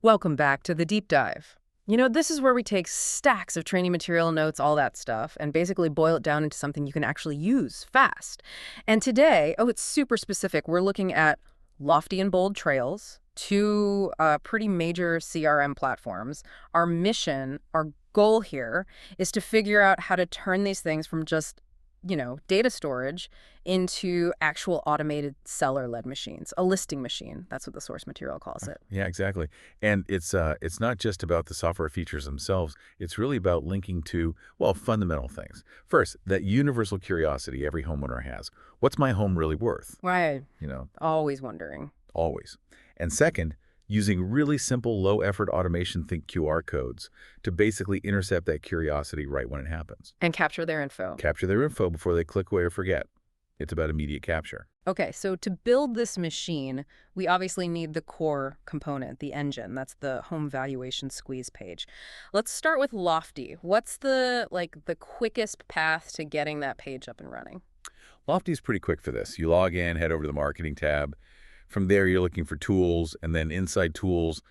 Welcome back to the deep dive. This is where we take stacks of training material, notes, all that stuff, and basically boil it down into something you can actually use fast. And today, it's super specific. We're looking at lofty and bold trails, two pretty major CRM platforms. Our mission, our goal here is to figure out how to turn these things from just data storage into actual automated seller-led machines, a listing machine. That's what the source material calls it. Yeah, exactly. And it's not just about the software features themselves. It's really about linking to, well, fundamental things. First, that universal curiosity every homeowner has. What's my home really worth? Right. You know, Always wondering. always. And second, using really simple, low-effort automation, think QR codes, to basically intercept that curiosity right when it happens. And capture their info. Capture their info before they click away or forget. It's about immediate capture. Okay, so to build this machine, we obviously need the core component, the engine. That's the home valuation squeeze page. Let's start with Lofty. What's the quickest path to getting that page up and running? Lofty's pretty quick for this. You log in, head over to the marketing tab. From there, you're looking for tools, and then inside tools,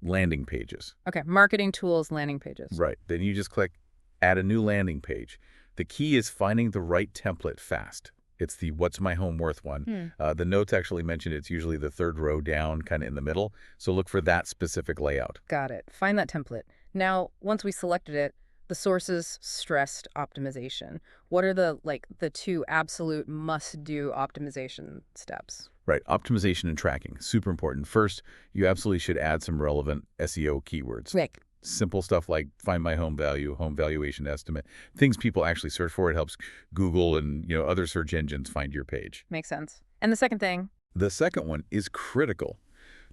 landing pages. Okay, marketing tools, landing pages. Right. Then you just click add a new landing page. The key is finding the right template fast. It's the what's my home worth one. The notes actually mentioned it's usually the third row down, kind of in the middle. So look for that specific layout. Got it. Find that template. Now, once we selected it, the sources stressed optimization. What are the two absolute must-do optimization steps? Right. Optimization and tracking, super important. First, you absolutely should add some relevant SEO keywords. Right. Simple stuff like find my home value, home valuation estimate, things people actually search for. It helps Google and other search engines find your page. Makes sense. And the second thing? The second one is critical,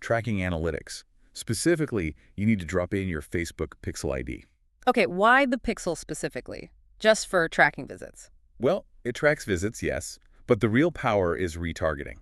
tracking analytics. Specifically, you need to drop in your Facebook Pixel ID. Okay, why the pixel specifically? Just for tracking visits? Well, it tracks visits, yes, but the real power is retargeting.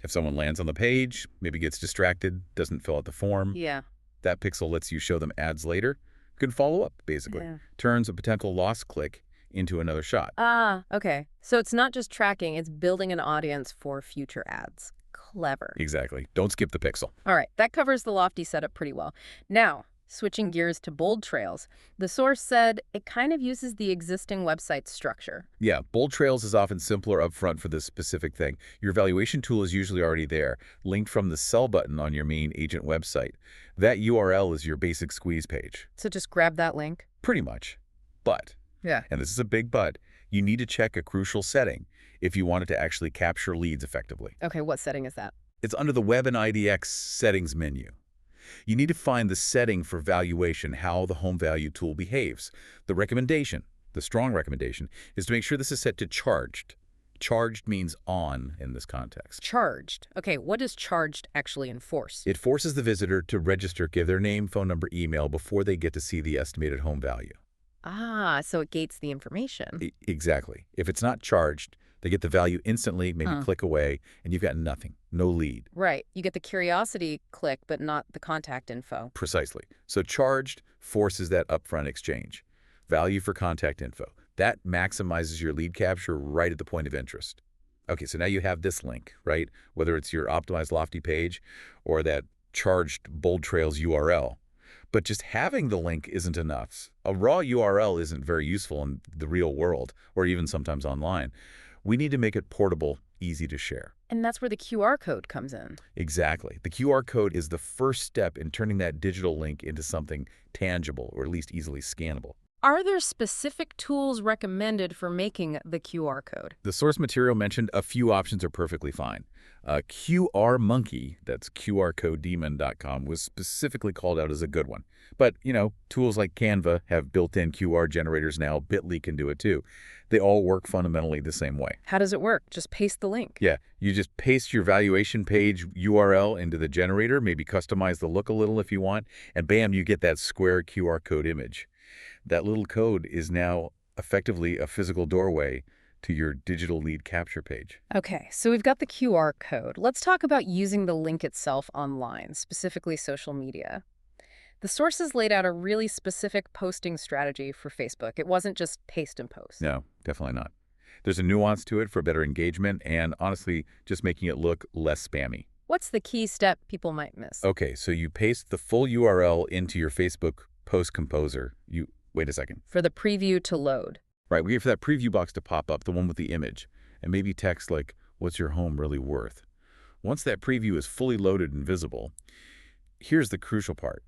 If someone lands on the page, maybe gets distracted, doesn't fill out the form, Yeah. that pixel lets you show them ads later. Good follow-up, basically. Yeah. Turns a potential lost click into another shot. Ah, okay. So it's not just tracking, it's building an audience for future ads. Clever. Exactly. Don't skip the pixel. All right, that covers the Lofty setup pretty well. Now, switching gears to bold trails, the source said it kind of uses the existing website structure. Yeah, bold trails is often simpler up front for this specific thing. Your valuation tool is usually already there, linked from the sell button on your main agent website. That URL is your basic squeeze page. So just grab that link? Pretty much. But, Yeah. and this is a big but, you need to check a crucial setting if you want it to actually capture leads effectively. Okay, what setting is that? It's under the Web and IDX settings menu. You need to find the setting for valuation, how the home value tool behaves. The recommendation, the strong recommendation, is to make sure this is set to charged. Charged means on in this context. Charged. Okay, what does charged actually enforce? It forces the visitor to register, give their name, phone number, email before they get to see the estimated home value. Ah, so it gates the information. Exactly. If it's not charged, they get the value instantly, maybe click away, and you've got nothing, no lead. Right. You get the curiosity click, but not the contact info. Precisely. So charged forces that upfront exchange. Value for contact info. That maximizes your lead capture right at the point of interest. Okay, so now you have this link, right? Whether it's your optimized Lofty page or that charged Bold Trails URL. But just having the link isn't enough. A raw URL isn't very useful in the real world or even sometimes online. We need to make it portable, easy to share. And that's where the QR code comes in. Exactly. The QR code is the first step in turning that digital link into something tangible or at least easily scannable. Are there specific tools recommended for making the QR code? The source material mentioned a few options are perfectly fine. QR Monkey, that's QRCodedemon.com, was specifically called out as a good one. But, tools like Canva have built-in QR generators now. Bitly can do it too. They all work fundamentally the same way. How does it work? Just paste the link. Yeah, you just paste your valuation page URL into the generator, maybe customize the look a little if you want, and bam, you get that square QR code image. That little code is now effectively a physical doorway to your digital lead capture page. Okay, so we've got the QR code. Let's talk about using the link itself online, specifically social media. The sources laid out a really specific posting strategy for Facebook. It wasn't just paste and post. No, definitely not. There's a nuance to it for better engagement and, honestly, just making it look less spammy. What's the key step people might miss? Okay, so you paste the full URL into your Facebook post composer. Wait a second. For the preview to load. Right, we wait for that preview box to pop up, the one with the image, and maybe text like, what's your home really worth? Once that preview is fully loaded and visible, here's the crucial part.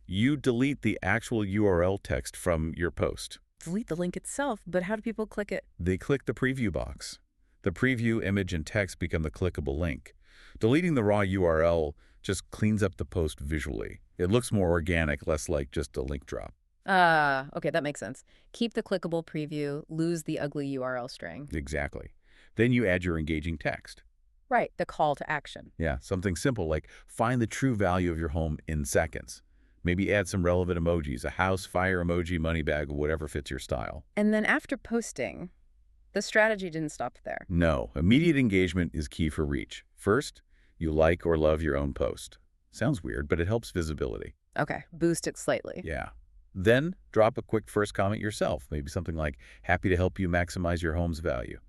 You delete the actual URL text from your post. Delete the link itself, but how do people click it? They click the preview box. The preview, image, and text become the clickable link. Deleting the raw URL just cleans up the post visually. It looks more organic, less like just a link drop. Okay, that makes sense. Keep the clickable preview, lose the ugly URL string. Exactly. Then you add your engaging text. Right, the call to action. Yeah, something simple like find the true value of your home in seconds. Maybe add some relevant emojis, a house, fire emoji, money bag, whatever fits your style. And then after posting, the strategy didn't stop there. No, immediate engagement is key for reach. First, you like or love your own post. Sounds weird, but it helps visibility. Okay, boost it slightly. Yeah. Then drop a quick first comment yourself, maybe something like, happy to help you maximize your home's value.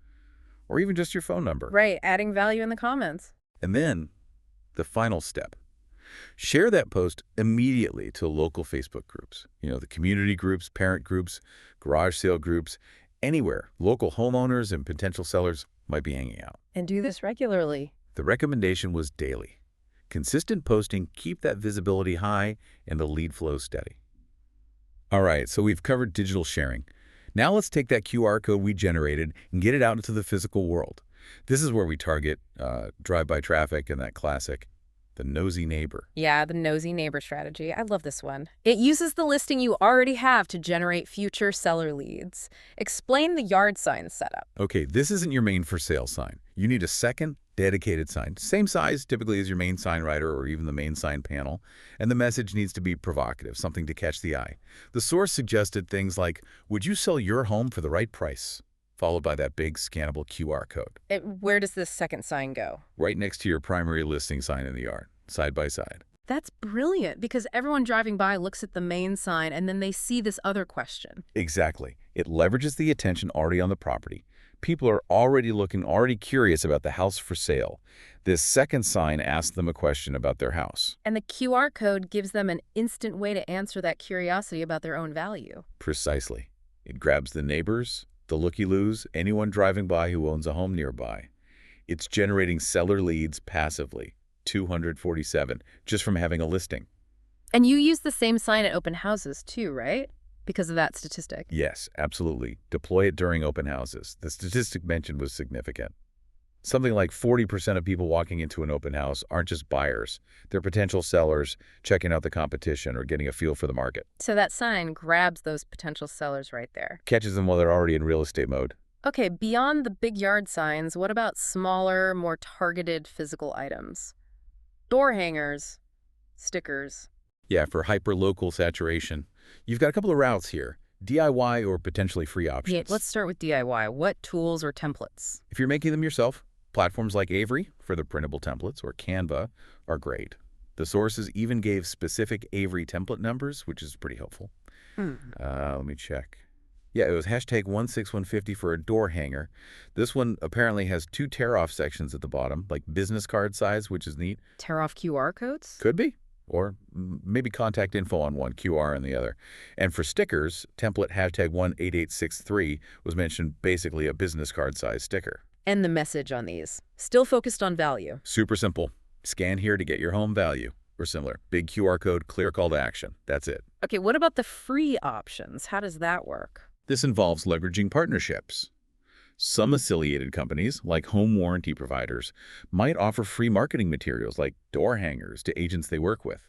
Or even just your phone number. Right, adding value in the comments. And then, the final step. Share that post immediately to local Facebook groups. The community groups, parent groups, garage sale groups, anywhere local homeowners and potential sellers might be hanging out. And do this regularly. The recommendation was daily. Consistent posting, keep that visibility high and the lead flow steady. All right, so we've covered digital sharing. Now let's take that QR code we generated and get it out into the physical world. This is where we target drive-by traffic and that classic, the nosy neighbor. Yeah, the nosy neighbor strategy. I love this one. It uses the listing you already have to generate future seller leads. Explain the yard sign setup. Okay, this isn't your main for sale sign. You need a second dedicated sign, same size typically as your main sign writer or even the main sign panel, and the message needs to be provocative, something to catch the eye. The source suggested things like, would you sell your home for the right price? Followed by that big scannable QR code. Where does this second sign go? Right next to your primary listing sign in the yard, side by side. That's brilliant because everyone driving by looks at the main sign and then they see this other question. Exactly. It leverages the attention already on the property. People are already looking, already curious about the house for sale. This second sign asks them a question about their house. And the QR code gives them an instant way to answer that curiosity about their own value. Precisely. It grabs the neighbors, the looky-loos, anyone driving by who owns a home nearby. It's generating seller leads passively, 247, just from having a listing. And you use the same sign at open houses too, right? Because of that statistic. Yes, absolutely. Deploy it during open houses. The statistic mentioned was significant. Something like 40% of people walking into an open house aren't just buyers. They're potential sellers checking out the competition or getting a feel for the market. So that sign grabs those potential sellers right there. Catches them while they're already in real estate mode. Okay, beyond the big yard signs, what about smaller, more targeted physical items? Door hangers, stickers. Yeah, for hyper-local saturation. You've got a couple of routes here, DIY or potentially free options. Yeah, let's start with DIY. What tools or templates? If you're making them yourself, platforms like Avery for the printable templates or Canva are great. The sources even gave specific Avery template numbers, which is pretty helpful. Let me check. Yeah, it was hashtag 16150 for a door hanger. This one apparently has 2 tear-off sections at the bottom, like business card size, which is neat. Tear off QR codes? Could be. Or maybe contact info on one, QR on the other. And for stickers, template hashtag 18863 was mentioned, basically a business card size sticker. And the message on these? Still focused on value. Super simple. Scan here to get your home value. Or similar. Big QR code, clear call to action. That's it. Okay, what about the free options? How does that work? This involves leveraging partnerships. Some affiliated companies, like home warranty providers, might offer free marketing materials like door hangers to agents they work with.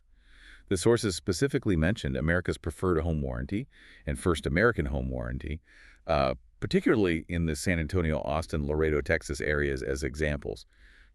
The sources specifically mentioned America's Preferred Home Warranty and First American Home Warranty, particularly in the San Antonio, Austin, Laredo, Texas areas as examples.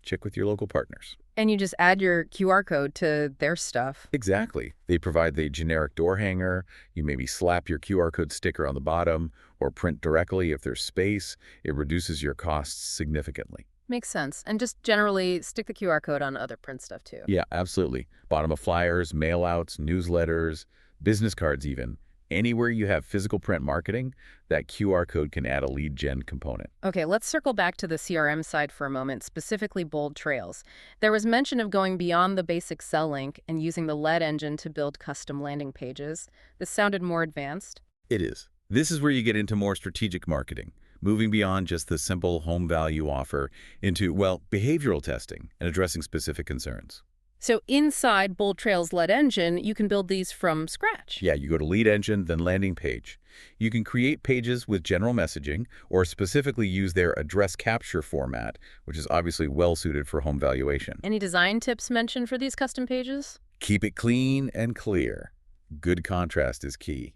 Check with your local partners. And you just add your QR code to their stuff. Exactly. They provide the generic door hanger. You maybe slap your QR code sticker on the bottom or print directly if there's space. It reduces your costs significantly. Makes sense. And just generally stick the QR code on other print stuff too. Yeah, absolutely. Bottom of flyers, mail-outs, newsletters, business cards even. Anywhere you have physical print marketing, that QR code can add a lead gen component. Okay, let's circle back to the CRM side for a moment, specifically bold trails. There was mention of going beyond the basic sell link and using the lead engine to build custom landing pages. This sounded more advanced. It is. This is where you get into more strategic marketing, moving beyond just the simple home value offer into, well, behavioral testing and addressing specific concerns. So inside Bold Trail's lead engine, you can build these from scratch. Yeah, you go to lead engine, then landing page. You can create pages with general messaging or specifically use their address capture format, which is obviously well suited for home valuation. Any design tips mentioned for these custom pages? Keep it clean and clear. Good contrast is key.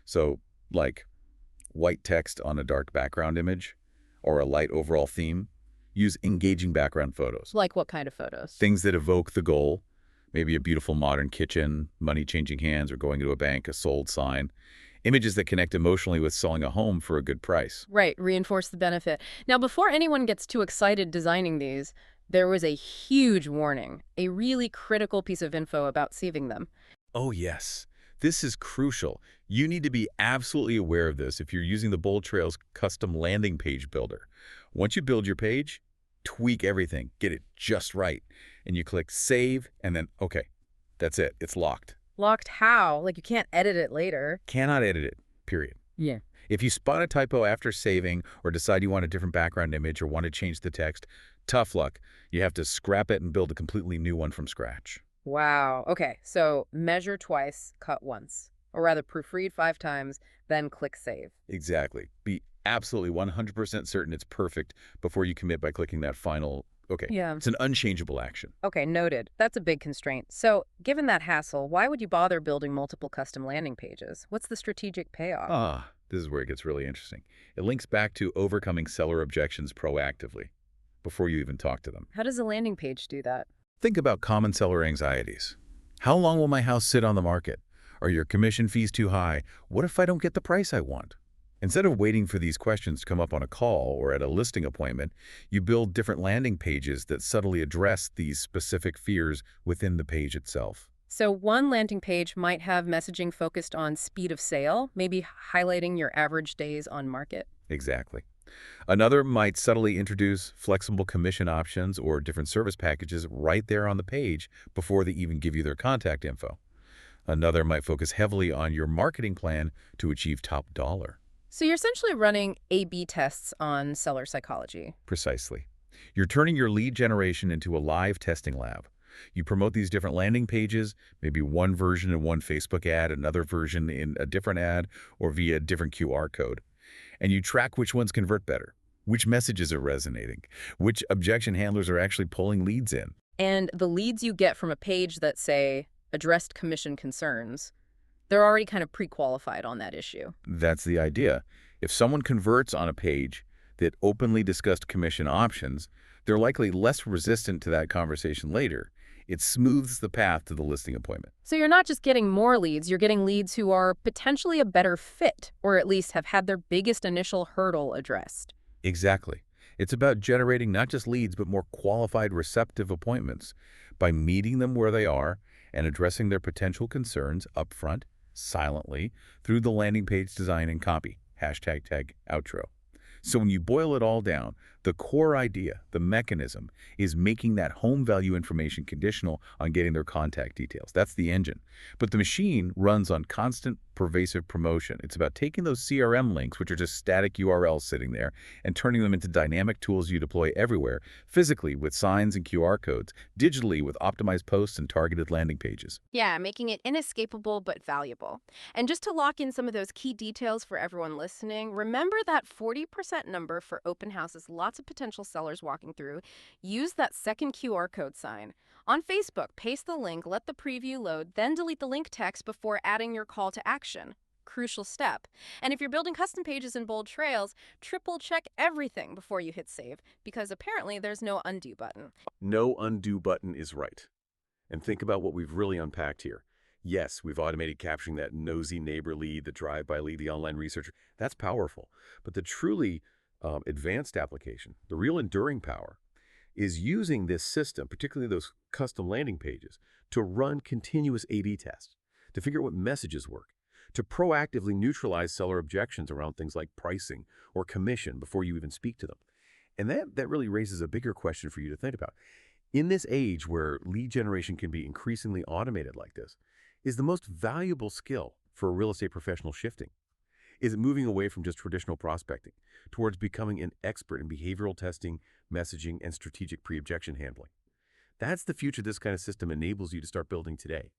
So, like white text on a dark background image or a light overall theme. Use engaging background photos. Like what kind of photos? Things that evoke the goal, maybe a beautiful modern kitchen, money changing hands, or going to a bank, a sold sign. Images that connect emotionally with selling a home for a good price. Right, reinforce the benefit. Now, before anyone gets too excited designing these, there was a huge warning, a really critical piece of info about saving them. Oh yes, this is crucial. You need to be absolutely aware of this if you're using the Bold Trails custom landing page builder. Once you build your page, tweak everything, get it just right. And you click save and then, okay, that's it. It's locked. Locked how? Like you can't edit it later. Cannot edit it, period. Yeah. If you spot a typo after saving or decide you want a different background image or want to change the text, tough luck. You have to scrap it and build a completely new one from scratch. Wow. Okay, so measure twice, cut once. Or rather, proofread 5 times, then click save. Exactly. Be absolutely 100% certain it's perfect before you commit by clicking that final, okay. Yeah. It's an unchangeable action. Okay, noted. That's a big constraint. So, given that hassle, why would you bother building multiple custom landing pages? What's the strategic payoff? This is where it gets really interesting. It links back to overcoming seller objections proactively before you even talk to them. How does a landing page do that? Think about common seller anxieties. How long will my house sit on the market? Are your commission fees too high? What if I don't get the price I want? Instead of waiting for these questions to come up on a call or at a listing appointment, you build different landing pages that subtly address these specific fears within the page itself. So one landing page might have messaging focused on speed of sale, maybe highlighting your average days on market. Exactly. Another might subtly introduce flexible commission options or different service packages right there on the page before they even give you their contact info. Another might focus heavily on your marketing plan to achieve top dollar. So you're essentially running A/B tests on seller psychology. Precisely. You're turning your lead generation into a live testing lab. You promote these different landing pages, maybe one version in one Facebook ad, another version in a different ad, or via a different QR code. And you track which ones convert better, which messages are resonating, which objection handlers are actually pulling leads in. And the leads you get from a page that say, addressed commission concerns, they're already kind of pre-qualified on that issue. That's the idea. If someone converts on a page that openly discussed commission options, they're likely less resistant to that conversation later. It smooths the path to the listing appointment. So you're not just getting more leads, you're getting leads who are potentially a better fit, or at least have had their biggest initial hurdle addressed. Exactly. It's about generating not just leads, but more qualified receptive appointments by meeting them where they are and addressing their potential concerns upfront, silently, through the landing page design and copy. #tag outro. So when you boil it all down, the core idea, the mechanism, is making that home value information conditional on getting their contact details. That's the engine. But the machine runs on constant, pervasive promotion. It's about taking those CRM links, which are just static URLs sitting there, and turning them into dynamic tools you deploy everywhere, physically with signs and QR codes, digitally with optimized posts and targeted landing pages. Yeah, making it inescapable but valuable. And just to lock in some of those key details for everyone listening, remember that 40% number for open houses, lots of potential sellers walking through. Use that second QR code sign. On Facebook, paste the link, let the preview load, then delete the link text before adding your call to action. Crucial step. And if you're building custom pages in Bold Trails, triple check everything before you hit save, because apparently there's no undo button. No undo button is right. And think about what we've really unpacked here. Yes, we've automated capturing that nosy neighbor lead, the drive-by lead, the online researcher. That's powerful. But the truly advanced application, the real enduring power, is using this system, particularly those custom landing pages, to run continuous A/B tests, to figure out what messages work, to proactively neutralize seller objections around things like pricing or commission before you even speak to them. And that really raises a bigger question for you to think about. In this age where lead generation can be increasingly automated like this, is the most valuable skill for a real estate professional shifting? Is it moving away from just traditional prospecting towards becoming an expert in behavioral testing, messaging, and strategic pre-objection handling? That's the future this kind of system enables you to start building today.